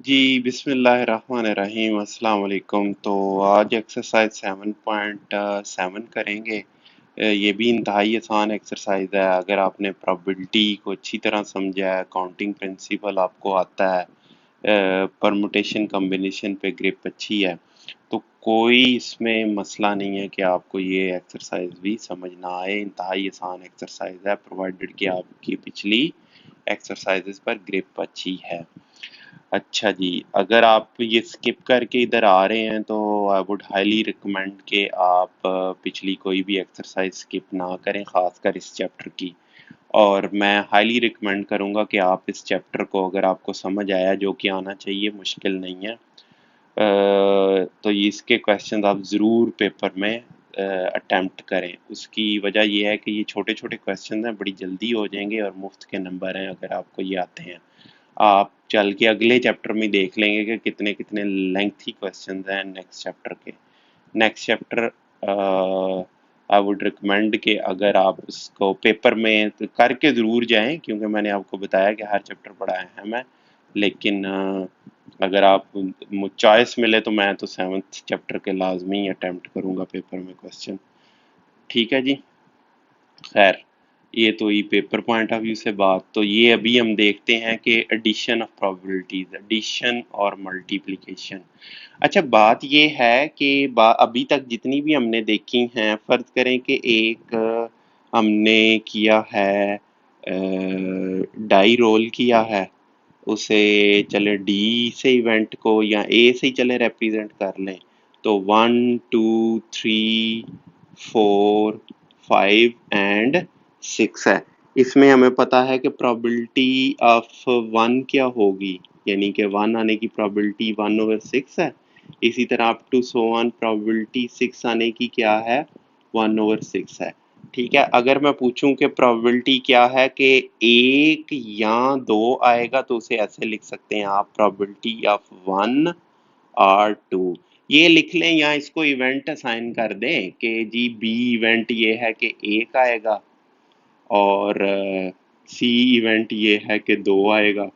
जी, बिस्मिल्लाहिर्रहमानिर्रहीम, अस्सलाम वालेकुम। तो आज एक्सरसाइज 7.7 करेंगे। ये भी इंतहाई आसान एक्सरसाइज है। अगर आपने प्रोबेबिलिटी को अच्छी तरह समझा है, काउंटिंग प्रिंसिपल आपको आता है, परमुटेशन कॉम्बिनेशन पे ग्रिप अच्छी है, तो कोई इसमें मसला नहीं है कि आपको ये एक्सरसाइज भी समझ ना आए। इंतहाई आसान एक्सरसाइज है, प्रोवाइडेड कि आपकी पिछली एक्सरसाइजेस पर ग्रिप अच्छी है। अच्छा जी, अगर आप ये स्किप करके इधर आ रहे हैं तो आई वुड हाईली रिकमेंड कि आप पिछली कोई भी एक्सरसाइज स्किप ना करें, खासकर इस चैप्टर की। और मैं हाईली रिकमेंड करूंगा कि आप इस चैप्टर को, अगर आपको समझ आया, जो कि आना चाहिए, मुश्किल नहीं है, तो ये इसके क्वेश्चन आप ज़रूर पेपर में अटेम्प्ट करें। उसकी वजह ये है कि ये छोटे छोटे क्वेश्चन हैं, बड़ी जल्दी हो जाएंगे और मुफ्त के नंबर हैं अगर आपको ये आते हैं। आप चल के अगले चैप्टर में देख लेंगे कि कितने कितने लेंथी क्वेश्चंस हैं नेक्स्ट चैप्टर के। Next chapter I would recommend कि अगर आप उसको पेपर में तो करके ज़रूर जाएं, क्योंकि मैंने आपको बताया कि हर चैप्टर बड़ा अहम है। लेकिन अगर आप चॉइस मिले तो मैं तो 7th चैप्टर के लाजमी अटेम्प्ट करूंगा पेपर में क्वेश्चन। ठीक है जी। खैर, ये तो ये पेपर पॉइंट ऑफ व्यू से बात। तो ये अभी हम देखते हैं कि एडिशन ऑफ प्रोबेबिलिटीज, एडिशन और मल्टीप्लिकेशन। अच्छा, बात ये है कि अभी तक जितनी भी हमने देखी हैं, फर्ज करें कि एक हमने किया है, डाई रोल किया है, उसे चले डी से इवेंट को या ए से ही चले रिप्रेजेंट कर लें। तो 1 2 3 4 5 एंड 6 है। इसमें हमें पता है कि प्रोबेबिलिटी ऑफ 1 क्या होगी, यानी कि 1 आने की प्रोबेबिलिटी 1/6 है। इसी तरह up to so on probability 6 आने की क्या है, 1/6 है। ठीक है। अगर मैं पूछूं कि प्रोबेबिलिटी क्या है कि एक या दो आएगा, तो उसे ऐसे लिख सकते हैं आप, प्रोबेबिलिटी ऑफ 1 और 2। ये लिख लें या इसको इवेंट असाइन कर दें कि जी बी इवेंट ये है कि एक आएगा और सी इवेंट ये है कि दो आएगा।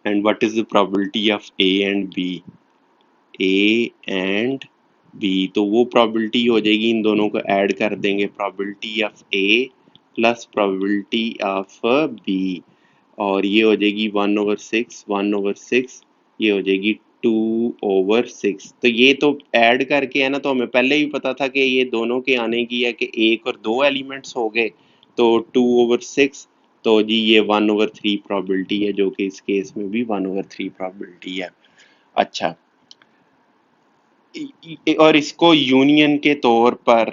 And what is the probability of A and B, A and B, तो वो प्रोबेबिलिटी हो जाएगी, इन दोनों को ऐड कर देंगे, probability of A plus probability of B, और ये हो जाएगी 1/6, ये हो जाएगी 2/6। तो ये तो ऐड करके है ना, तो हमें पहले ही पता था कि ये दोनों के आने की है कि एक और दो एलिमेंट्स हो गए, तो 2/6। तो जी ये 1/3 प्रोबेबिलिटी है, जो कि इस केस में भी 1/3 प्रोबेबिलिटी है। अच्छा, और इसको यूनियन के तौर पर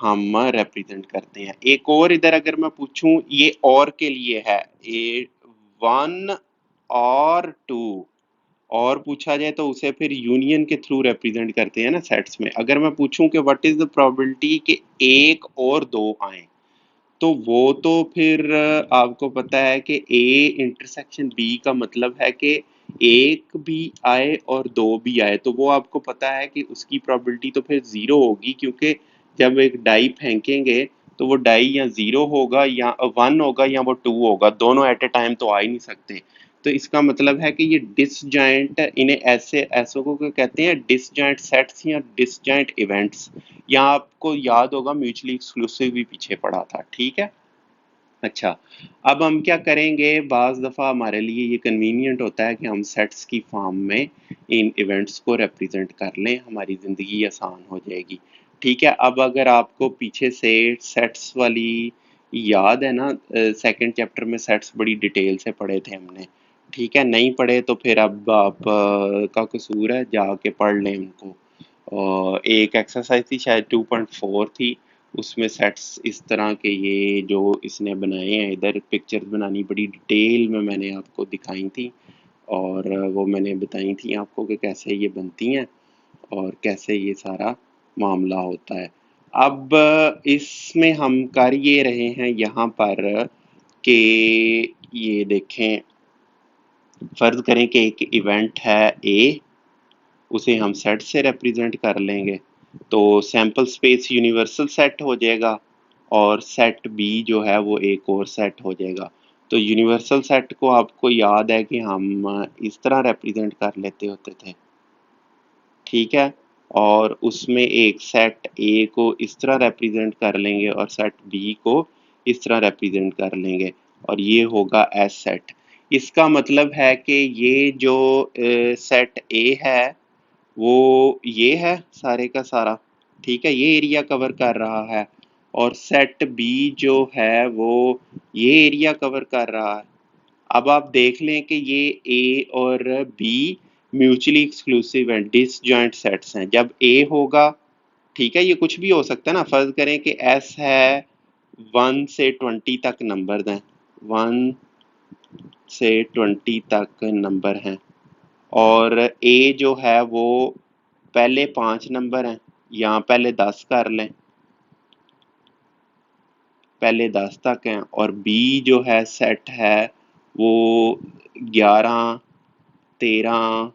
हम रिप्रेजेंट करते हैं। एक और इधर अगर मैं पूछूं, ये और के लिए है, ये 1 और 2 और पूछा जाए तो उसे फिर यूनियन के थ्रू रिप्रेजेंट करते हैं ना सेट्स में। अगर मैं पूछूं कि व्हाट इज द प्रोबेबिलिटी कि एक और दो आए, तो वो तो फिर आपको पता है कि ए इंटरसेक्शन बी का मतलब है कि एक भी आए और दो भी आए, तो वो आपको पता है कि उसकी प्रोबेबिलिटी तो फिर जीरो होगी, क्योंकि जब एक डाई फेंकेंगे तो वो डाई या जीरो होगा या वन होगा या वो टू होगा, दोनों एट ए टाइम तो आ ही नहीं सकते। तो इसका मतलब है कि ये डिसजॉइंट, इन्हें ऐसे ऐसों को क्या कहते हैं, डिसजॉइंट सेट्स या डिसजॉइंट इवेंट्स। यहाँ आपको याद होगा म्यूचुअली एक्सक्लूसिव भी पीछे पड़ा था। ठीक है। अच्छा, अब हम क्या करेंगे, बाज़ दफ़ा हमारे लिए ये कन्वीनियंट होता है कि हम सेट्स की फॉर्म में इन इवेंट्स को रिप्रेजेंट कर लें, हमारी ज़िंदगी आसान हो जाएगी। ठीक है। अब अगर आपको पीछे से सेट्स वाली याद है ना, सेकंड चैप्टर में सेट्स बड़ी डिटेल से पढ़े थे हमने। ठीक है, नहीं पढ़े तो फिर अब आप का कसूर है, जाके पढ़ लें उनको। और एक एक्सरसाइज थी, शायद 2.4 थी, उसमें सेट्स इस तरह के ये जो इसने बनाए हैं, इधर पिक्चर्स बनानी बड़ी डिटेल में मैंने आपको दिखाई थी, और वो मैंने बताई थी आपको कि कैसे ये बनती हैं और कैसे ये सारा मामला होता है। अब इसमें हम कर ये रहे हैं यहाँ पर कि ये देखें, फर्ज करें कि एक इवेंट है ए, उसे हम सेट से रिप्रेजेंट कर लेंगे, तो सैंपल स्पेस यूनिवर्सल सेट हो जाएगा और सेट बी जो है वो एक और सेट हो जाएगा। तो यूनिवर्सल सेट को आपको याद है कि हम इस तरह रिप्रेजेंट कर लेते होते थे, ठीक है। और उसमें एक सेट ए को इस तरह रिप्रेजेंट कर लेंगे और सेट बी को इस तरह रिप्रेजेंट कर लेंगे, और ये होगा एस सेट। इसका मतलब है कि ये जो सेट ए है वो ये है सारे का सारा, ठीक है, ये एरिया कवर कर रहा है। और सेट बी जो है वो ये एरिया कवर कर रहा है। अब आप देख लें कि ये ए और बी म्यूचुअली एक्सक्लूसिव हैं, डिसजॉइंट सेट्स हैं। जब ए होगा, ठीक है, ये कुछ भी हो सकता है ना, फर्ज करें कि एस है 1 से 20 तक नंबर हैं, 1 से 20 तक नंबर हैं, और ए जो है वो पहले 5 नंबर हैं, यहाँ पहले 10 कर लें, पहले 10 तक हैं, और बी जो है सेट है वो 11, 13,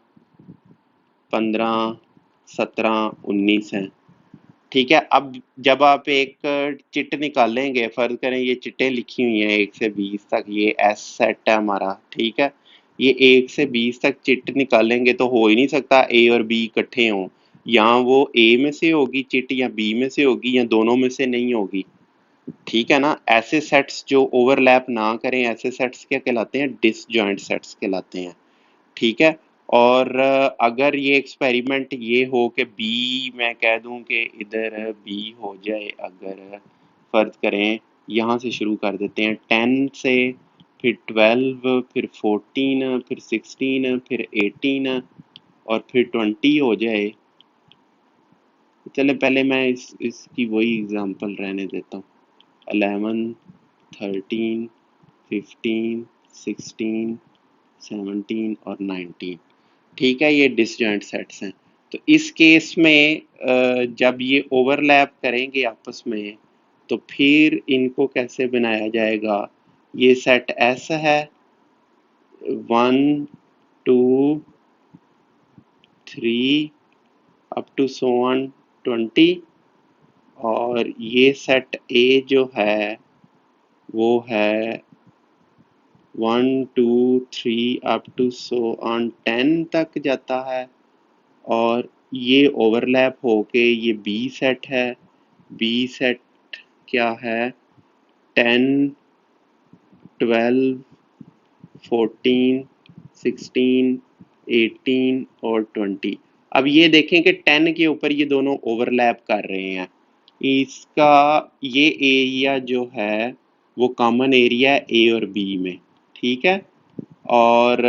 15, 17, 19 है, ठीक है। अब जब आप एक चिट निकालेंगे, फर्ज करें ये चिटें लिखी हुई हैं 1 से 20 तक, ये एस सेट है हमारा, ठीक है। ये 1 से 20 तक चिट निकालेंगे तो हो ही नहीं सकता ए और बी इकट्ठे हों, या वो ए में से होगी चिट या बी में से होगी या दोनों में से नहीं होगी, ठीक है ना। ऐसे सेट्स जो ओवरलैप ना करें, ऐसे सेट्स क्या कहलाते हैं, डिसजॉइंट सेट्स कहलाते हैं, ठीक है। और अगर ये एक्सपेरिमेंट ये हो कि बी, मैं कह दूं कि इधर बी हो जाए, अगर फर्ज करें यहाँ से शुरू कर देते हैं 10 से, फिर 12, फिर 14, फिर 16, फिर 18 और फिर 20 हो जाए। चले पहले मैं इसकी वही एग्जांपल रहने देता हूँ, 11, 13, 15, 16, 17 और 19, ठीक है, ये डिसजॉइंट सेट्स हैं। तो इस केस में जब ये ओवरलैप करेंगे आपस में तो फिर इनको कैसे बनाया जाएगा, ये सेट एस है 1, 2, 3 अप टू सो ऑन 20, और ये सेट ए जो है वो है 1, 2, 3 अप टू सो ऑन 10 तक जाता है, और ये ओवरलैप होके ये बी सेट है, बी सेट क्या है 10, 12, 14, 16, 18 और 20। अब ये देखें कि 10 के ऊपर ये दोनों ओवरलैप कर रहे हैं, इसका ये एरिया जो है वो कॉमन एरिया है ए और बी में, ठीक है। और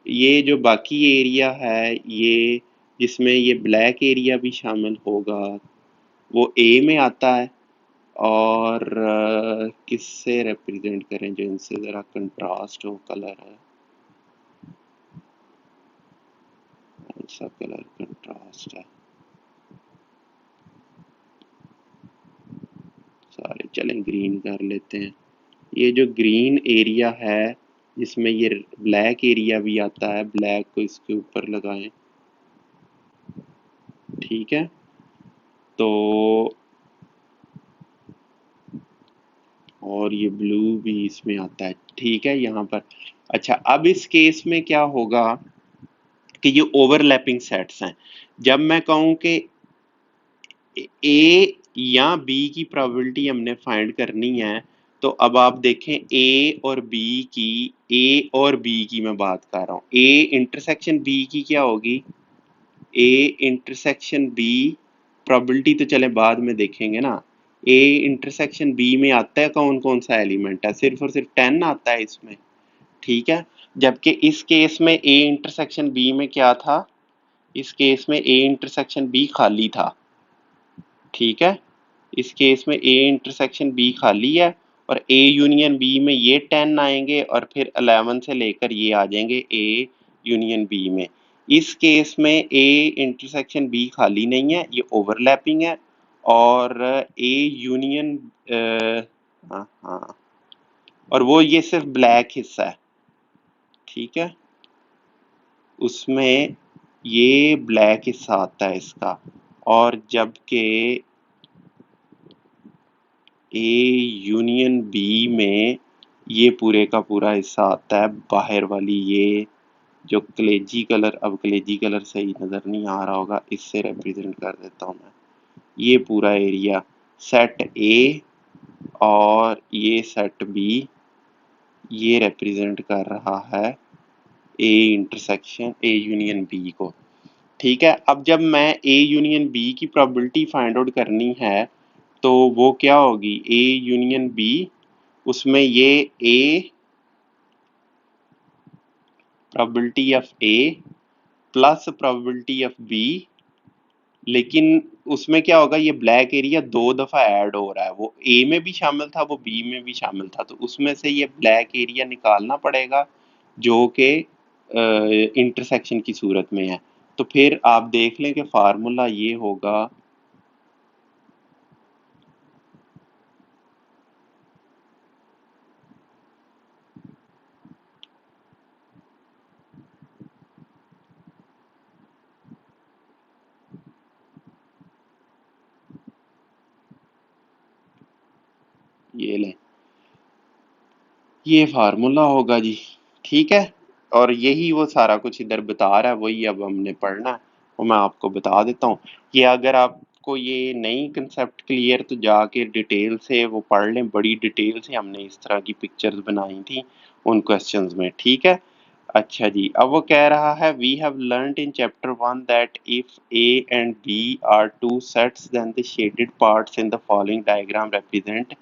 ये जो बाकी एरिया है ये जिसमें ये ब्लैक एरिया भी शामिल होगा वो ए में आता है। और किससे रिप्रेजेंट करें जो इनसे ज़रा कंट्रास्ट हो कलर है, कौन सा कलर कंट्रास्ट है, सारे चलें ग्रीन कर लेते हैं। ये जो ग्रीन एरिया है जिसमें ये ब्लैक एरिया भी आता है, ब्लैक को इसके ऊपर लगाएं, ठीक है। तो और ये ब्लू भी इसमें आता है, ठीक है, यहाँ पर। अच्छा, अब इस केस में क्या होगा कि ये ओवरलैपिंग सेट्स हैं। जब मैं कहूँ कि ए या बी की प्रोबेबिलिटी हमने फाइंड करनी है, तो अब आप देखें ए और बी की, ए और बी की मैं बात कर रहा हूँ, ए इंटरसेक्शन बी की क्या होगी, ए इंटरसेक्शन बी प्रोबेबिलिटी तो चले बाद में देखेंगे ना। ए इंटरसेक्शन बी में आता है कौन कौन सा एलिमेंट है, सिर्फ और सिर्फ 10 आता है इसमें, ठीक है। जबकि इस केस में ए इंटरसेक्शन बी में क्या था, इस केस में ए इंटरसेक्शन बी खाली था, ठीक है। इस केस में ए इंटरसेक्शन बी खाली है, और ए यूनियन बी में ये 10 आएंगे और फिर 11 से लेकर ये आ जाएंगे ए यूनियन बी में। इस केस में ए इंटरसेक्शन बी खाली नहीं है, ये ओवरलैपिंग है, और ए यूनियन हाँ हाँ, और वो ये सिर्फ ब्लैक हिस्सा है, ठीक है, उसमें ये ब्लैक हिस्सा आता है इसका। और जबकि ए यूनियन बी में ये पूरे का पूरा हिस्सा आता है बाहर वाली, ये जो कलेजी कलर, अब कलेजी कलर सही नज़र नहीं आ रहा होगा, इससे रिप्रेजेंट कर देता हूँ मैं। ये पूरा एरिया सेट ए और ये सेट बी, ये रिप्रेजेंट कर रहा है A intersection A union B को। ठीक है, अब जब मैं ए यूनियन बी की प्रोबेबिलिटी फाइंड आउट करनी है तो वो क्या होगी, ए यूनियन बी, उसमें ये A probability of A plus probability of B, लेकिन उसमें क्या होगा, ये ब्लैक एरिया दो दफा ऐड हो रहा है, वो ए में भी शामिल था, वो बी में भी शामिल था, तो उसमें से ये ब्लैक एरिया निकालना पड़ेगा जो कि इंटरसेक्शन की सूरत में है। तो फिर आप देख लें कि फार्मूला ये होगा, ये लें, ये फार्मूला होगा जी। ठीक है, और यही वो सारा कुछ इधर बता रहा है, वही अब हमने पढ़ना है, वो मैं आपको बता देता हूँ। ये अगर आपको ये नई कंसेप्ट क्लियर, तो जाके डिटेल से वो पढ़ लें, बड़ी डिटेल से हमने इस तरह की पिक्चर्स बनाई थी उन क्वेश्चंस में। ठीक है, अच्छा जी, अब वो कह रहा है we have learned in chapter 1 that if A and B are two sets then the shaded parts in the following diagram represent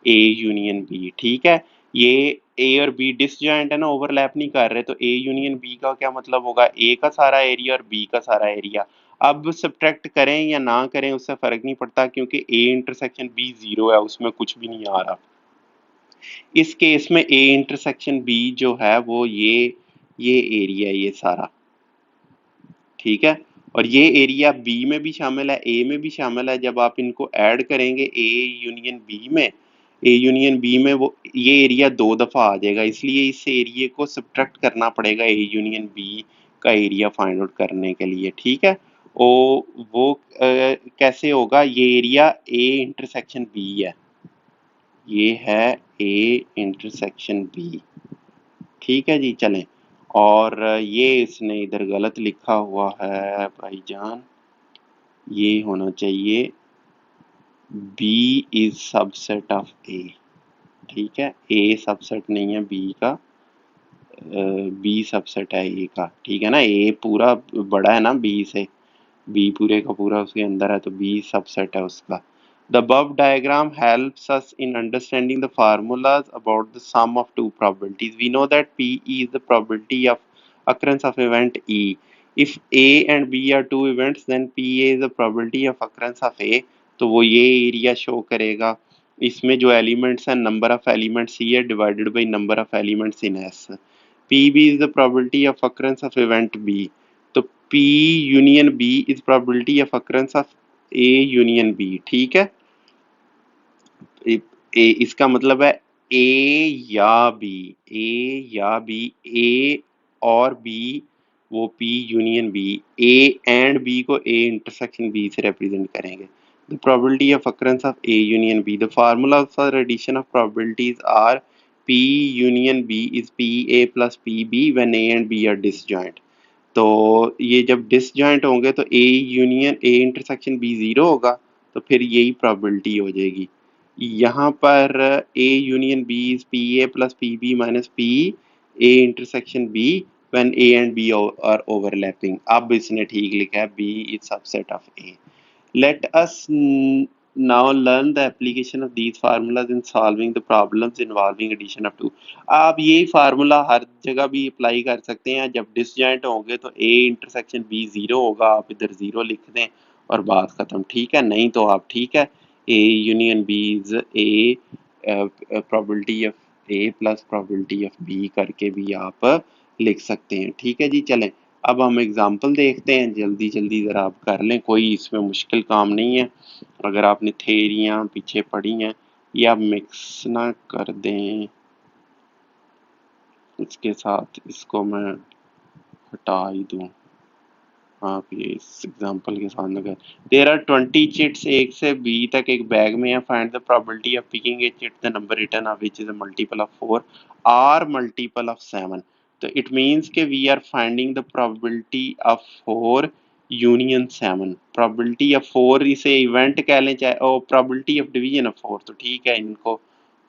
A union B. ठीक है, ये ए और बी डिसजॉइंट है ना, ओवरलैप नहीं कर रहे, तो ए यूनियन बी का क्या मतलब होगा, ए का सारा एरिया और बी का सारा एरिया। अब सब्ट्रैक्ट करें या ना करें उससे फर्क नहीं पड़ता, क्योंकि ए इंटरसेक्शन बी जीरो है, उसमें कुछ भी नहीं आ रहा। इस केस में ए इंटरसेक्शन बी जो है वो ये एरिया है, ये सारा। ठीक है, और ये एरिया बी में भी शामिल है, ए में भी शामिल है। जब आप इनको ऐड करेंगे ए यूनियन बी में, ए यूनियन बी में वो ये एरिया दो दफा आ जाएगा, इसलिए इस एरिया को सब्ट्रैक्ट करना पड़ेगा ए यूनियन बी का एरिया फाइंड आउट करने के लिए। ठीक है, वो कैसे होगा, ये एरिया ए इंटरसेक्शन बी है, ये है ए इंटरसेक्शन बी। ठीक है जी, चलें, और ये इसने इधर गलत लिखा हुआ है भाईजान, ये होना चाहिए B is subset of A। ठीक है, A सबसेट नहीं है B का, B सबसेट है A का। ठीक है ना, A पूरा बड़ा है ना B से, B पूरे का पूरा उसके अंदर है, तो B सबसेट है उसका। The above diagram helps us in understanding the formulas about the sum of two probabilities. We know that P is the probability of occurrence of event E. If A and B are two events, then PA is the probability of occurrence of A. तो वो ये area show करेगा। इसमें जो elements हैं, number of elements C है divided by number of elements in S। PB is the probability of occurrence of event B. तो P union B is probability of occurrence of A union B। ठीक है, इसका मतलब है ए या B, ए या B, ए और बी, वो P union B, A and B को ए इंटरसेक्शन बी से रिप्रेजेंट करेंगे। The probability of occurrence of A union B, the formula for addition of probabilities are P union B is P A plus P B when A and B are disjoint. तो ये जब disjoint होंगे तो A union A intersection B zero होगा, तो फिर यही प्रोबेबिलिटी हो जाएगी। यहाँ पर A union B is P A plus P B minus P A intersection B when A and B are overlapping. अब इसने ठीक लिखा है B is subset of A. Let us now learn the application of these formulas in solving the problems involving addition of two. आप यही formula हर जगह भी apply कर सकते हैं। जब डिसजॉइंट होंगे तो ए इंटरसेक्शन बी जीरो होगा, आप इधर जीरो लिख दें और बात खत्म। ठीक है, नहीं तो आप ठीक है A union B is a probability of A plus probability of B करके भी आप लिख सकते हैं। ठीक है जी, चलें, अब हम एग्जाम्पल देखते हैं, जल्दी जल्दी ज़रा आप कर लें, कोई इसमें मुश्किल काम नहीं है। अगर आपने थेरियाँ पीछे पढ़ी हैं, ये आप मिक्स ना कर दें, इसके साथ इसको मैं हटा ही दूँ। आप ये इस एग्जांपल के साथ में देयर आर 20 चिट्स ए से बी तक एक बैग में है, find the probability of picking a chit the number written of which is a multiple of 4 or multiple of 7। तो इट मींस के we are finding the probability of 4 union 7। Probability of 4 इसे event कह लें चाहे, और probability of division of 4, तो ठीक है इनको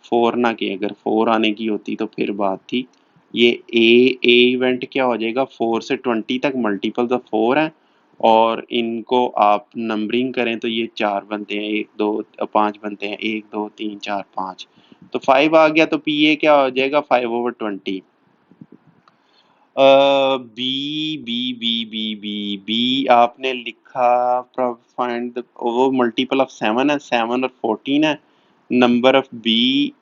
4 ना कि अगर 4 आने की होती तो फिर बात थी। ये ए इवेंट क्या हो जाएगा, 4 से 20 तक मल्टीपल्स ऑफ 4 हैं, और इनको आप नंबरिंग करें तो ये 4 बनते हैं, 1 2 5 बनते हैं, 1 2 3 4 5, तो 5 आ गया, तो पी ए क्या हो जाएगा 5/20। B B B B B B आपने लिखा, फाइंड वो मल्टीपल ऑफ 7 है, 7 और 14 है। नंबर ऑफ बी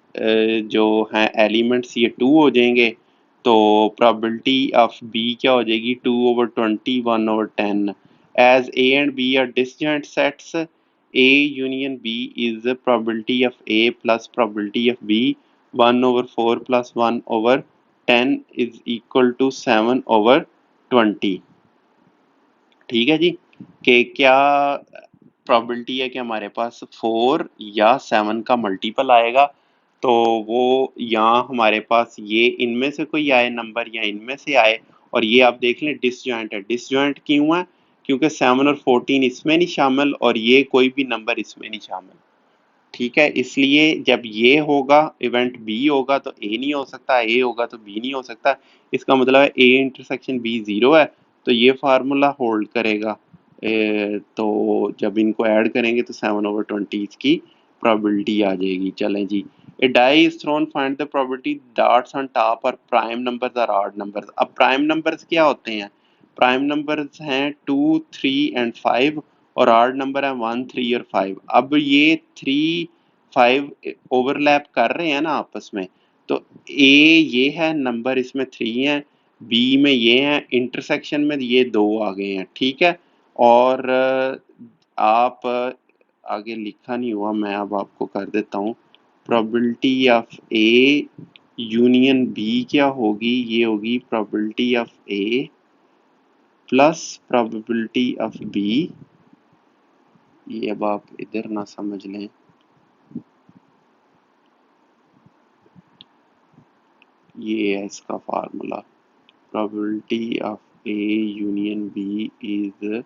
जो है एलिमेंट्स ये 2 हो जाएंगे, तो प्रोबेबिलिटी ऑफ बी क्या हो जाएगी 2/20 1/10। As A and B are disjoint sets, A union B is probability of A plus probability of B 1/4 plus 1/10 is equal to 7/20। ठीक है जी, कि क्या प्रोबेबिलिटी है कि हमारे पास 4 या 7 का मल्टीपल आएगा, तो वो यहाँ हमारे पास ये इनमें से कोई आए नंबर या इनमें से आए, और ये आप देख लें डिसजॉइंट है। डिसजॉइंट क्यों है, क्योंकि 7 और 14 इसमें नहीं शामिल और ये कोई भी नंबर इसमें नहीं शामिल। ठीक है, इसलिए जब ये होगा इवेंट बी होगा तो ए नहीं हो सकता, ए होगा तो बी नहीं हो सकता। इसका मतलब है ए इंटरसेक्शन बी 0 है, तो ये फार्मूला होल्ड करेगा। तो जब इनको ऐड करेंगे तो 7/20 इसकी प्रोबेबिलिटी आ जाएगी। चलें जी, a die is thrown, find the probability dots on top और प्राइम नंबर्स और ऑड नंबर्स। अब प्राइम नंबर्स क्या होते हैं, प्राइम नंबर्स हैं 2 3 एंड 5, और ऑड नंबर है 1 3 और 5। अब ये 3 5 ओवरलैप कर रहे हैं ना आपस में, तो ए ये है नंबर, इसमें 3 है, बी में ये है, इंटरसेक्शन में ये 2 आ गए हैं। ठीक है, और आप आगे लिखा नहीं हुआ, मैं अब आपको कर देता हूँ। Probability of A union B क्या होगी, ये होगी probability of A plus probability of B. ये अब आप इधर ना समझ लें, ये है इसका formula. Probability of A union B is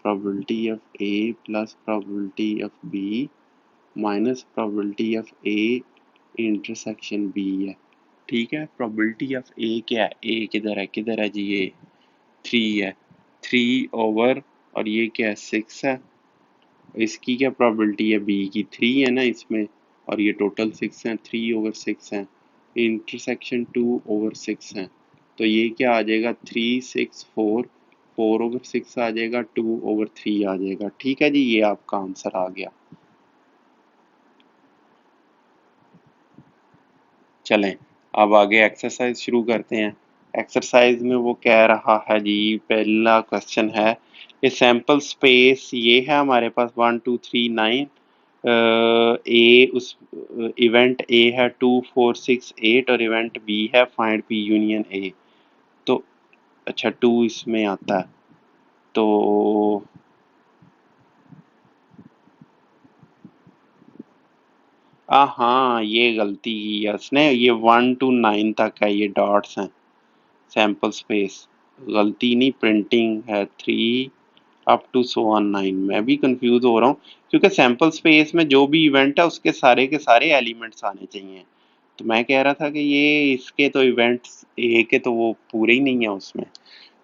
probability of A plus probability of B minus probability of A intersection B है। ठीक है, प्रोबेबिलिटी ऑफ ए क्या है, ए किधर है, किधर है जी, ये 3 है, 3 ओवर, और ये क्या है 6 है। इसकी क्या प्रोबेबिलिटी है, बी की 3 है ना इसमें, और ये टोटल 6 है, 3/6 है, इंटरसेक्शन 2/6 है, तो ये क्या आ जाएगा 3 6 4, 4/6 आ जाएगा, 2/3 आ जाएगा। ठीक है जी, ये आपका आंसर आ गया। चलें अब आगे एक्सरसाइज शुरू करते हैं। एक्सरसाइज में वो कह रहा है जी, पहला क्वेश्चन है, ए सैंपल स्पेस ये है हमारे पास 1 2 3 9, ए उस इवेंट ए है 2 4 6 8, और इवेंट बी है फाइंड पी यूनियन ए। तो अच्छा 2 इसमें आता है, तो हाँ ये गलती की है उसने, ये 1 to 9 तक है, ये डॉट्स हैं सैंपल स्पेस, गलती नहीं, प्रिंटिंग है 3 अप टू सो ऑन 9। मैं भी कंफ्यूज हो रहा हूँ, क्योंकि सैंपल स्पेस में जो भी इवेंट है उसके सारे के सारे एलिमेंट्स आने चाहिए। तो मैं कह रहा था कि ये इसके तो इवेंट्स ए के तो वो पूरे ही नहीं है उसमें।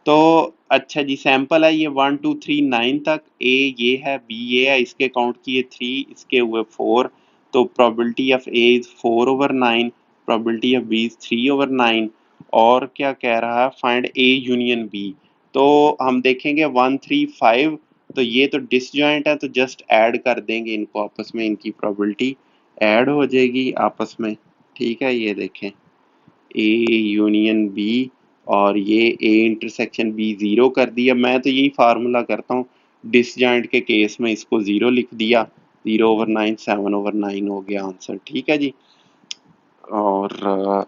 तो अच्छा जी, सैंपल है ये 1 2 3 9 तक, ए ये है, बी ये है, इसके काउंट किए 3, इसके हुए 4, तो probability of A is 4/9, probability of B is 3/9। और क्या कह रहा है, फाइंड ए यूनियन बी। तो हम देखेंगे 1 3 5, तो ये तो डिसजॉइंट है, तो जस्ट ऐड कर देंगे इनको आपस में, इनकी प्रोबेबिलिटी ऐड हो जाएगी आपस में। ठीक है, ये देखें ए यूनियन बी, और ये ए इंटरसेक्शन बी 0 कर दिया। मैं तो यही फार्मूला करता हूँ, डिसजॉइंट के केस में इसको 0 लिख दिया, 0/9 7/9 हो गया आंसर। ठीक है जी, और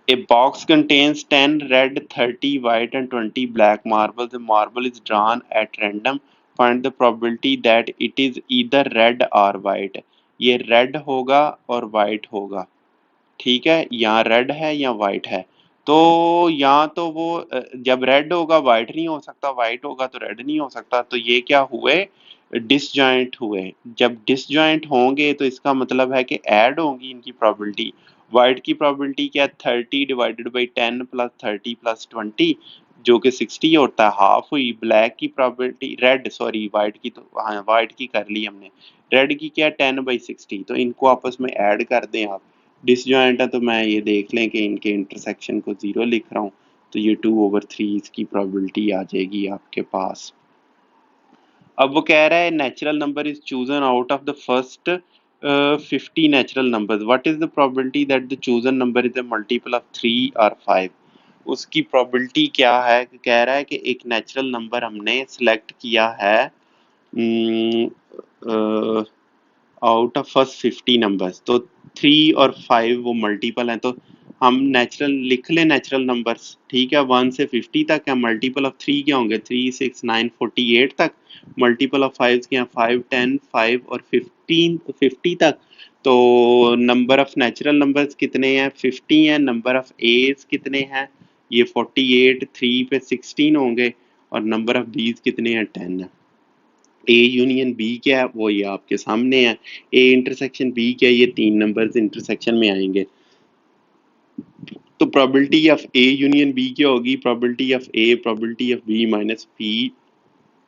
A box contains 10 red, 30 white and 20 black marbles. The marble is drawn at random. Find the probability that it is either red or white. ये red होगा और white होगा, ठीक है, यहाँ रेड है या व्हाइट है। तो यहाँ तो वो जब रेड होगा व्हाइट नहीं हो सकता, व्हाइट होगा तो रेड नहीं हो सकता, तो ये क्या हुए, डिसजॉइंट हुए। जब डिसजॉइंट होंगे तो इसका मतलब है कि ऐड होंगी इनकी प्रोबेबिलिटी। व्हाइट की प्रोबेबिलिटी क्या, 30 डिवाइडेड बाई 10 प्लस 30 प्लस 20 जो कि 60 होता है, हाफ हुई। ब्लैक की प्रोबेबिलिटी, रेड सॉरी व्हाइट की, तो हाँ व्हाइट की कर ली हमने, रेड की क्या 10/60। तो इनको आपस में ऐड कर दें आप, डिसजॉइंट है तो मैं ये देख लें कि इनके इंटरसेक्शन को 0 लिख रहा हूँ, तो ये 2/3 इसकी प्रोबेबिलिटी आ जाएगी आपके पास। अब वो कह रहा है natural number is chosen out of the first 50 natural numbers, what is the probability that the chosen number is a multiple of 3 और 5। उसकी प्रोबेबिलिटी क्या है, कह रहा है कि एक नेचुरल नंबर हमने सिलेक्ट किया है आउट ऑफ फर्स्ट 50 नंबर्स, तो 3 और 5 वो मल्टीपल हैं, तो हम नेचुरल लिख लें नेचुरल नंबर्स, ठीक है, 1 से 50 तक है। मल्टीपल ऑफ 3 क्या होंगे, 3 6 9 48 तक। मल्टीपल ऑफ 5 क्या, 5 10 5 और 15 50 तक। तो नंबर ऑफ नेचुरल नंबर्स कितने हैं, 50 हैं। नंबर ऑफ एज कितने हैं, ये 48, 3 पे 16 होंगे, और नंबर ऑफ बीज कितने हैं, 10 है। ए यूनियन बी क्या है, वो ये आपके सामने है। ए इंटरसेक्शन बी क्या है, ये 3 नंबर्स इंटरसेक्शन में आएंगे। तो probability of A union B क्या होगी, probability of A probability of B minus P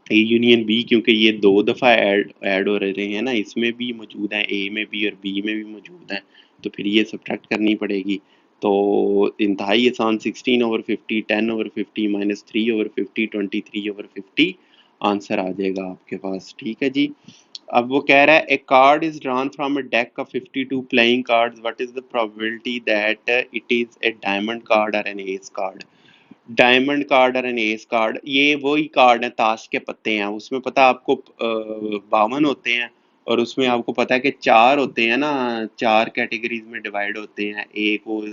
A union B, क्योंकि ये 2 दफ़ा ऐड हो रहे हैं ना, इसमें भी मौजूद है, ए में भी और बी में भी मौजूद है, तो फिर ये सब्ट्रैक्ट करनी पड़ेगी। तो इंतहाई आसान, 16/50 10/50 माइनस 3/50 23/50 आंसर आ जाएगा आपके पास, ठीक है जी। अब वो कह रहा है a card is drawn from a deck of 52 playing cards, what is the probability that it is a diamond card और an ace card. Diamond card और एन एस कार्ड, ये वही कार्ड है, ताश के पत्ते हैं, उसमें पता है आपको 52 होते हैं, और उसमें आपको पता है कि 4 होते हैं ना, 4 कैटेगरीज में डिवाइड होते हैं। एक वो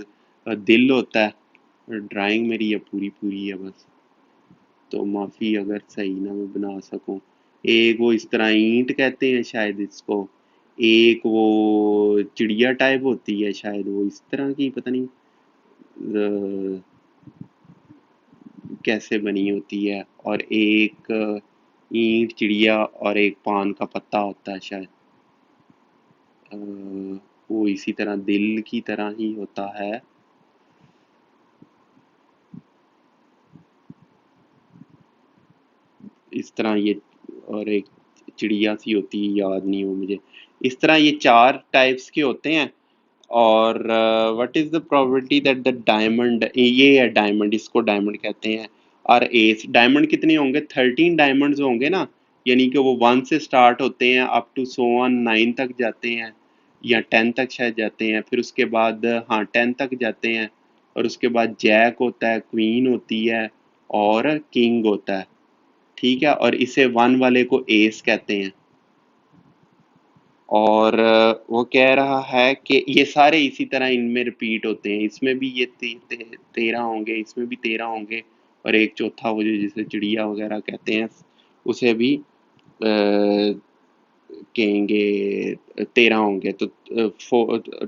दिल होता है, ड्राइंग मेरी ये पूरी पूरी है बस, तो माफ़ी अगर सही ना मैं बना सकूं। एक वो इस तरह ईंट कहते हैं शायद इसको, एक वो चिड़िया टाइप होती है शायद, वो इस तरह की पता नहीं कैसे बनी होती है, और एक ईंट चिड़िया और एक पान का पत्ता होता है शायद, अ, वो इसी तरह दिल की तरह ही होता है। इस तरह ये, और एक चिड़िया सी होती है, याद नहीं हो मुझे। इस तरह ये 4 टाइप्स के होते हैं। और what is the probability that the diamond, ये है डायमंड, इसको डायमंड कहते हैं। और एस डायमंड कितने होंगे, 13 डायमंड्स होंगे ना, यानी कि वो 1 से स्टार्ट होते हैं अप टू सो ऑन 9 तक जाते हैं, या 10 तक शायद जाते हैं, फिर उसके बाद हाँ 10 तक जाते हैं, और उसके बाद जैक होता है, क्वीन होती है, और किंग होता है, ठीक है, और इसे 1 वाले को एस कहते हैं। और वो कह रहा है कि ये सारे इसी तरह इनमें रिपीट होते हैं, इसमें भी ये 13 होंगे, इसमें भी 13 होंगे, और एक चौथा वो जो जिसे चिड़िया वगैरह कहते हैं उसे भी कहेंगे 13 होंगे, तो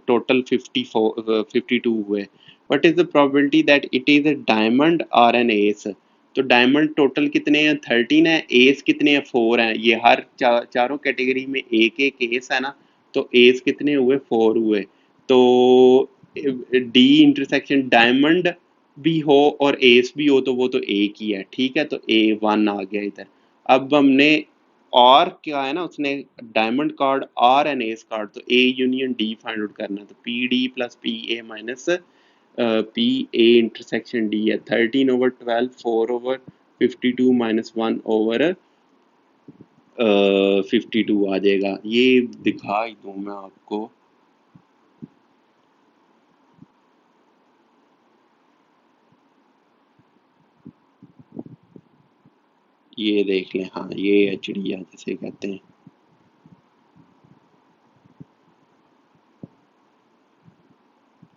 टोटल 52 हुए। What is the probability that it is a diamond और एन एस। तो डायमंड टोटल कितने हैं, 13 है, एस कितने हैं, 4 हैं। ये हर चारों कैटेगरी में एक एक एस है ना, तो एस कितने हुए, 4 हुए। तो डी इंटरसेक्शन डायमंड भी हो और एस भी हो तो वो तो एक ही है, ठीक है, तो A1 आ गया इधर। अब हमने और क्या है ना, उसने डायमंड कार्ड और एन एस कार्ड, तो A union D find out करना है, तो P D plus P A minus P A intersection D है, 13/12 4/52 माइनस 1/52 आ जाएगा। ये दिखा ही दूं मैं आपको, ये देख लें, हाँ ये है चिड़िया जिसे कहते हैं,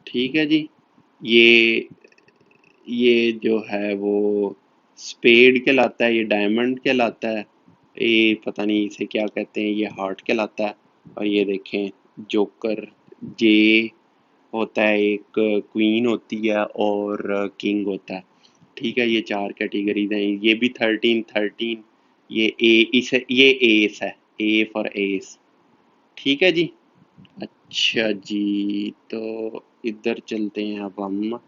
ठीक है जी। ये ये जो है वो स्पेड कहलाता है, ये डायमंड कहलाता है, ये पता नहीं इसे क्या कहते हैं, ये हार्ट कहलाता है। और ये देखें जोकर, जे होता है, एक क्वीन होती है और किंग होता है। ठीक है, ये चार कैटेगरीज हैं, ये भी 13 13। ये ए, इसे ये एस है, ए फॉर एस। ठीक है जी। अच्छा जी, तो इधर चलते हैं अब हम।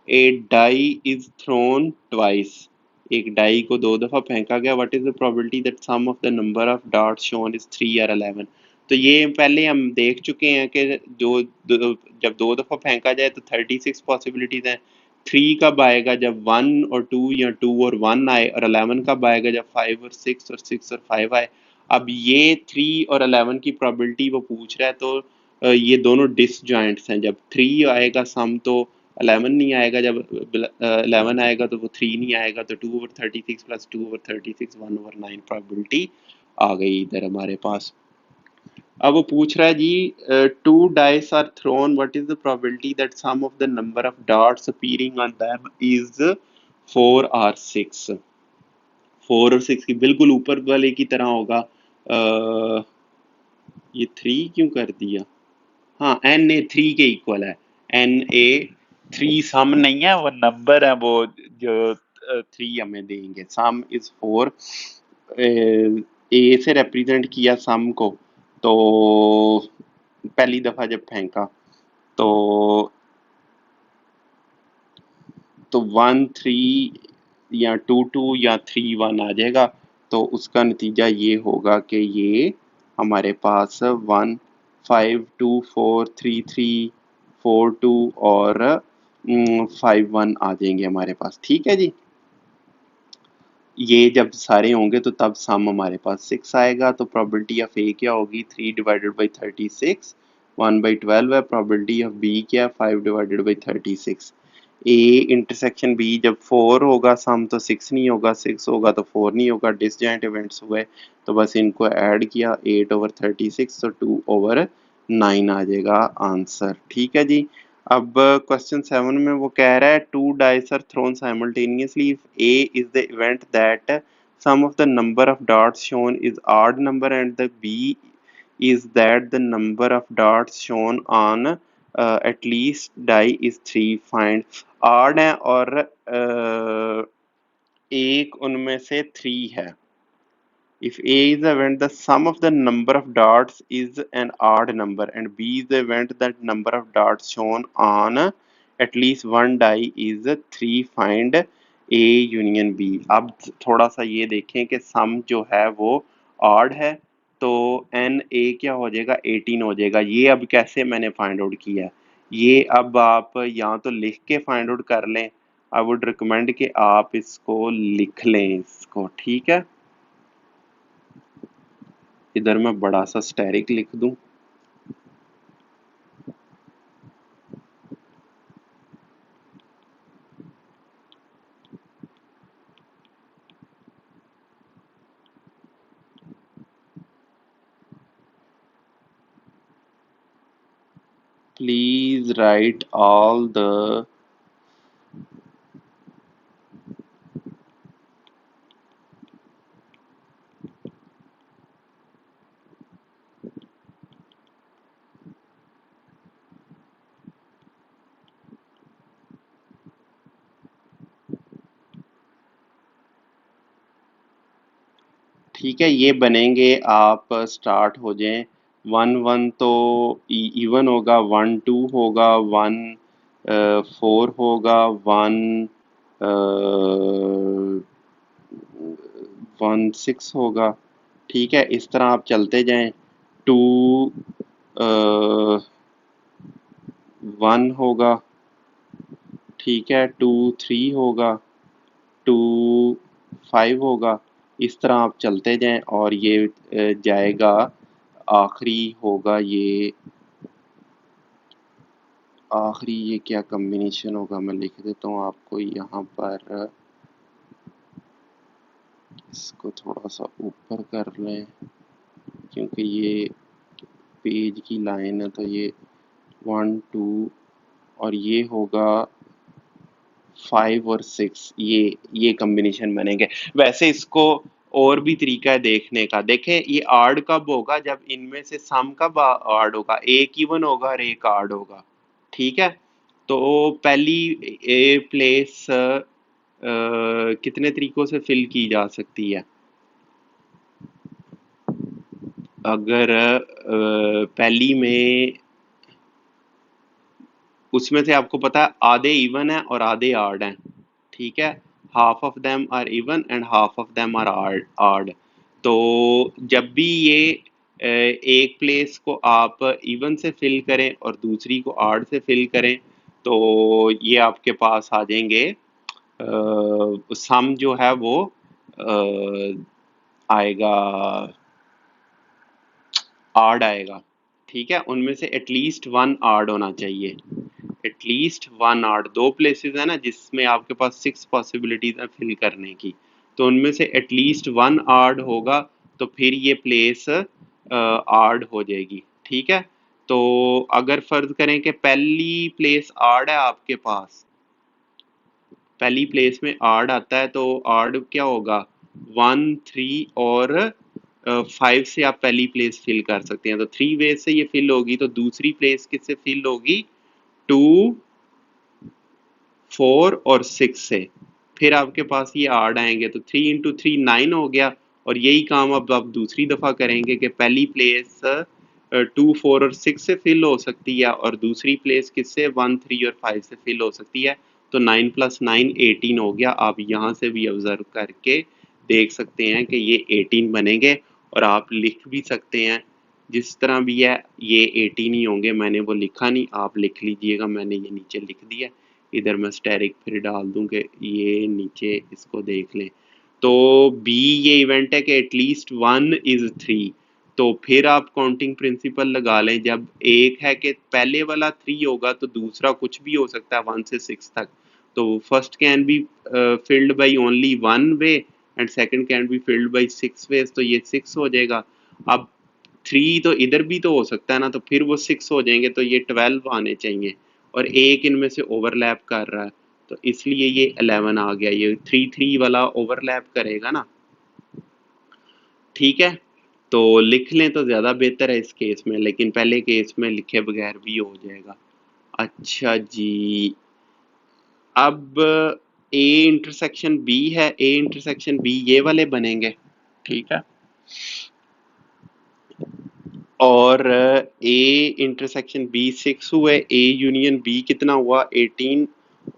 A die is thrown twice, एक डाई को दो दफा फेंका गया, what is the probability that sum of the number of dots shown is 3 or 11। तो ये पहले हम देख चुके हैं कि जब दो दफा फेंका जाए तो 36 पॉसिबिलिटीज हैं। थ्री कब आएगा, जब 1 और 2 या 2 और 1 आए, और 11 कब आएगा, जब 5 और 6 और 6 और 5 आए। अब ये 3 और 11 की प्रोबेबिलिटी वो पूछ रहा है, तो ये दोनों डिसजॉइंट्स हैं। जब 3 आएगा सम तो 11 नहीं आएगा, जब 11 आएगा तो वो 3 नहीं आएगा, तो 2/36 प्लस 2/36 1/9 प्रोबेबिलिटी आ गई इधर हमारे पास। अब वो पूछ रहा है जी, two dice are thrown, what is the probability that sum of the number of dots appearing on them is 4 or 6। 4 और 6 की बिल्कुल ऊपर वाले की तरह होगा। ये 3 क्यों कर दिया, हाँ एन ए 3 के इक्वल है। एन ए 3 सम नहीं है, वो नंबर है वो जो 3 हमें देंगे। सम इज 4, ए से रिप्रेजेंट किया सम को, तो पहली दफा जब फेंका तो 1 3 या 2 2 या 3 1 आ जाएगा। तो उसका नतीजा ये होगा कि ये हमारे पास 1 5 2 4 3 3 4 2 और 5 1 आ जाएंगे हमारे पास। ठीक है जी। ये जब सारे होंगे तो तब सम हमारे पास 6 आएगा। तो प्रोबेबिलिटी ऑफ ए क्या होगी, 3/36। 1/12 है। प्रोबेबिलिटी ऑफ बी क्या, 5/36। ए इंटरसेक्शन बी, जब 4 होगा सम तो 6 नहीं होगा, 6 होगा तो 4 नहीं होगा। डिसजॉइंट इवेंट्स हुए तो बस इनको ऐड किया, 8/36 तो 2/9 आ जाएगा आंसर। ठीक है जी। अब क्वेश्चन 7 में वो कह रहा है two dice are thrown simultaneously if A is the event that sum of the number of dots shown is odd number and the B is that the number of dots shown on at least die is 3, find odd है और एक उनमें से 3 है। If A is the event, the sum of the number of dots is an odd number, and B is the event that number of dots shown on at least one die is 3, find A union B। अब थोड़ा सा ये देखें कि सम जो है वो odd है, तो एन ए क्या हो जाएगा, 18 हो जाएगा। ये अब कैसे मैंने फाइंड आउट किया है, ये अब आप या तो लिख के फाइंड आउट कर लें, आई वुड रिकमेंड कि आप इसको लिख लें इसको। ठीक है, इधर मैं बड़ा सा स्टेरिक लिख दूं। प्लीज राइट ऑल द ठीक है, ये बनेंगे, आप स्टार्ट हो जाएं। 1 1 तो इवन होगा, 1 2 होगा, 1 4 होगा, 1 6 होगा। ठीक है, इस तरह आप चलते जाएं। 2 1 होगा, ठीक है, 2 3 होगा, 2 5 होगा। इस तरह आप चलते जाएं और ये जाएगा, आखिरी होगा ये, आखिरी ये क्या कॉम्बिनेशन होगा, मैं लिख देता हूँ आपको यहाँ पर। इसको थोड़ा सा ऊपर कर लें क्योंकि ये पेज की लाइन है, तो ये 1 2 और ये होगा 5 और 6, ये कॉम्बिनेशन बनेंगे। वैसे इसको और भी तरीका है देखने का। देखें ये आड कब होगा, जब इनमें से सम कब आड होगा, एक इवन होगा और एक आड होगा। ठीक है, तो पहली ए प्लेस कितने तरीकों से फिल की जा सकती है? अगर पहली में, उसमें से आपको पता है आधे इवन है और आधे आड हैं। ठीक है, half of them are even and half of them are odd. तो जब भी ये एक प्लेस को आप इवन से फिल करें और दूसरी को आड से फिल करें, तो ये आपके पास आ जाएंगे, सम जो है वो आएगा, आड आएगा। ठीक है, उनमें से एटलीस्ट वन आड होना चाहिए, एटलीस्ट वन आड। दो प्लेसेस है ना जिसमें आपके पास 6 पॉसिबिलिटीज है फिल करने की, तो उनमें से एटलीस्ट वन आड होगा, तो फिर ये प्लेस आड हो जाएगी। ठीक है, तो अगर फर्ज करें कि पहली प्लेस आड है आपके पास, पहली प्लेस में आड आता है, तो आड क्या होगा, 1 3 और 5 से आप पहली प्लेस फिल कर सकते हैं। तो 3 वे से ये फिल होगी, तो दूसरी प्लेस किससे फिल होगी, 2 4 और 6 से। फिर आपके पास ये आड आएंगे, तो 3 इंटू 3 9 हो गया। और यही काम अब आप दूसरी दफा करेंगे कि पहली प्लेस 2 4 और 6 से फिल हो सकती है, और दूसरी प्लेस किससे, 1 3 और 5 से फिल हो सकती है। तो 9 प्लस 9 18 हो गया। आप यहाँ से भी ऑब्जर्व करके देख सकते हैं कि ये 18 बनेंगे, और आप लिख भी सकते हैं जिस तरह भी है, ये 18 ही होंगे। मैंने वो लिखा नहीं, आप लिख लीजिएगा, मैंने ये नीचे लिख दिया। इधर मैं स्टेरिक फिर डाल दूं कि ये नीचे इसको देख लें। तो बी ये इवेंट है कि एटलीस्ट 1 इज 3। तो फिर आप काउंटिंग प्रिंसिपल लगा लें, जब एक है कि पहले वाला 3 होगा तो दूसरा कुछ भी हो सकता है 1 से 6 तक। तो first can be filled by only 1 way and second can be filled by 6 ways, तो ये 6 हो जाएगा। अब 3 तो इधर भी तो हो सकता है ना, तो फिर वो 6 हो जाएंगे, तो ये 12 आने चाहिए, और एक इनमें से ओवरलैप कर रहा है, तो इसलिए ये 11 आ गया। ये 3 3 वाला ओवरलैप करेगा ना। ठीक है, तो लिख लें तो ज्यादा बेहतर है इस केस में, लेकिन पहले केस में लिखे बगैर भी हो जाएगा। अच्छा जी, अब ए इंटरसेक्शन बी है, ए इंटरसेक्शन बी ये वाले बनेंगे। ठीक है, और ए इंटरसेक्शन बी 6 हुए, ए यूनियन बी कितना हुआ, 18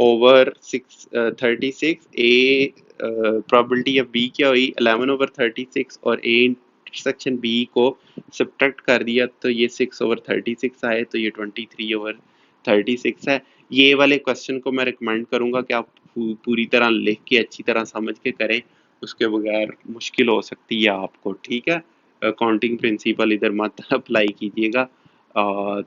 over 6 36। A probability of B क्या हुई, 11 ओवर 36, और ए इंटरसेक्शन बी को सब्ट्रैक्ट कर दिया तो ये 6 ओवर 36 आए, तो ये 23 ओवर 36 है। ये वाले क्वेश्चन को मैं रिकमेंड करूंगा कि आप पूरी तरह लिख के अच्छी तरह समझ के करें, उसके बगैर मुश्किल हो सकती है आपको। ठीक है, काउंटिंग प्रिंसिपल इधर मत अप्लाई कीजिएगा,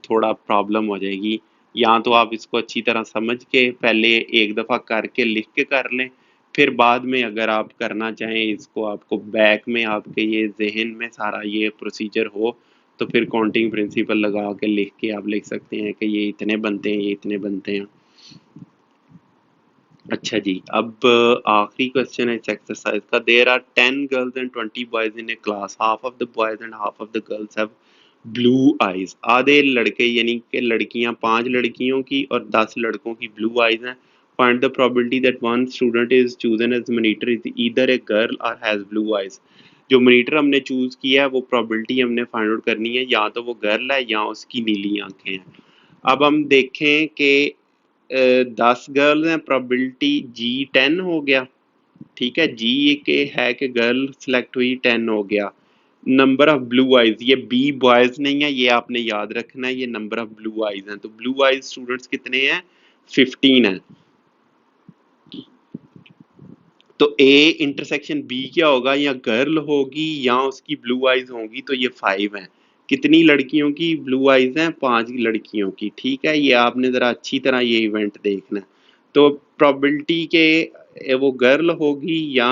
थोड़ा प्रॉब्लम हो जाएगी। या तो आप इसको अच्छी तरह समझ के पहले एक दफ़ा करके लिख के कर लें, फिर बाद में अगर आप करना चाहें इसको, आपको बैक में आपके ये जहन में सारा ये प्रोसीजर हो, तो फिर काउंटिंग प्रिंसिपल लगा के लिख के आप लिख सकते हैं कि ये इतने बनते हैं, ये इतने बनते हैं। अच्छा जी, अब आखिरी क्वेश्चन है इस एक्सरसाइज का। There are 10 girls and 20 boys in a class, half of the boys and half of the girls have blue eyes. आधे लड़के यानी कि लड़कियां, 5 लड़कियों की और 10 लड़कों की ब्लू आईज हैं। Find the probability that one student is chosen as monitor is either a girl or has blue eyes. जो मॉनिटर हमने चूज किया है वो प्रोबेबिलिटी हमने फाइंड आउट करनी है, या तो वो गर्ल है या उसकी नीली आंखें हैं। अब हम देखें कि 10 गर्ल्स हैं, प्रोबेबिलिटी जी 10 हो गया। ठीक है, जी के है कि गर्ल सेलेक्ट हुई, 10 हो गया। नंबर ऑफ ब्लू आइज, ये बी बॉयज नहीं है, ये आपने याद रखना है, ये नंबर ऑफ ब्लू आइज हैं। तो ब्लू आइज स्टूडेंट्स कितने हैं, 15 हैं। तो ए इंटरसेक्शन बी क्या होगा, या गर्ल होगी या उसकी ब्लू आइज होंगी, तो ये 5 हैं। कितनी लड़कियों की ब्लू आइज हैं, 5 लड़कियों की। ठीक है, ये आपने जरा अच्छी तरह ये इवेंट देखना है। तो प्रोबेबिलिटी के वो गर्ल होगी या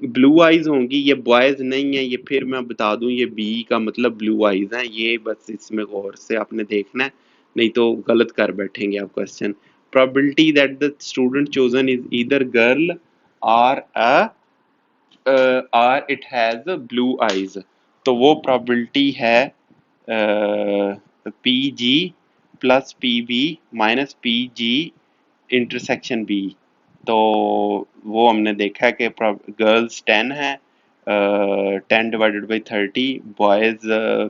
ब्लू आइज होंगी, ये बॉयज नहीं है, ये फिर मैं बता दूं ये बी का मतलब ब्लू आइज हैं। ये बस इसमें गौर से आपने देखना है, नहीं तो गलत कर बैठेंगे आप question. Probability that the student chosen is either girl और or it has blue eyes, तो वो प्रोबेबिलिटी है P G plus P B minus P G intersection B. तो वो हमने देखा है कि गर्ल्स 10 है, 10/30, बॉयज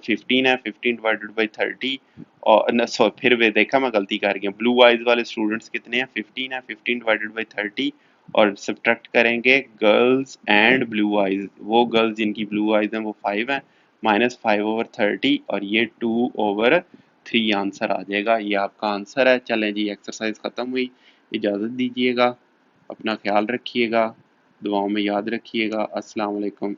15 है, 15/30, और न सो फिर वे देखा मैं गलती कर गया, ब्लू आइज वाले स्टूडेंट्स कितने हैं, 15 है, 15/30, और सब्ट्रैक्ट करेंगे गर्ल्स एंड ब्लू आइज, वो गर्ल्स जिनकी ब्लू आइज हैं वो 5 हैं, -5/30, और ये 2/3 आंसर आ जाएगा। ये आपका आंसर है। चलें जी, एक्सरसाइज खत्म हुई, इजाज़त दीजिएगा, अपना ख्याल रखिएगा, दुआओं में याद रखिएगा। अस्सलाम वालेकुम।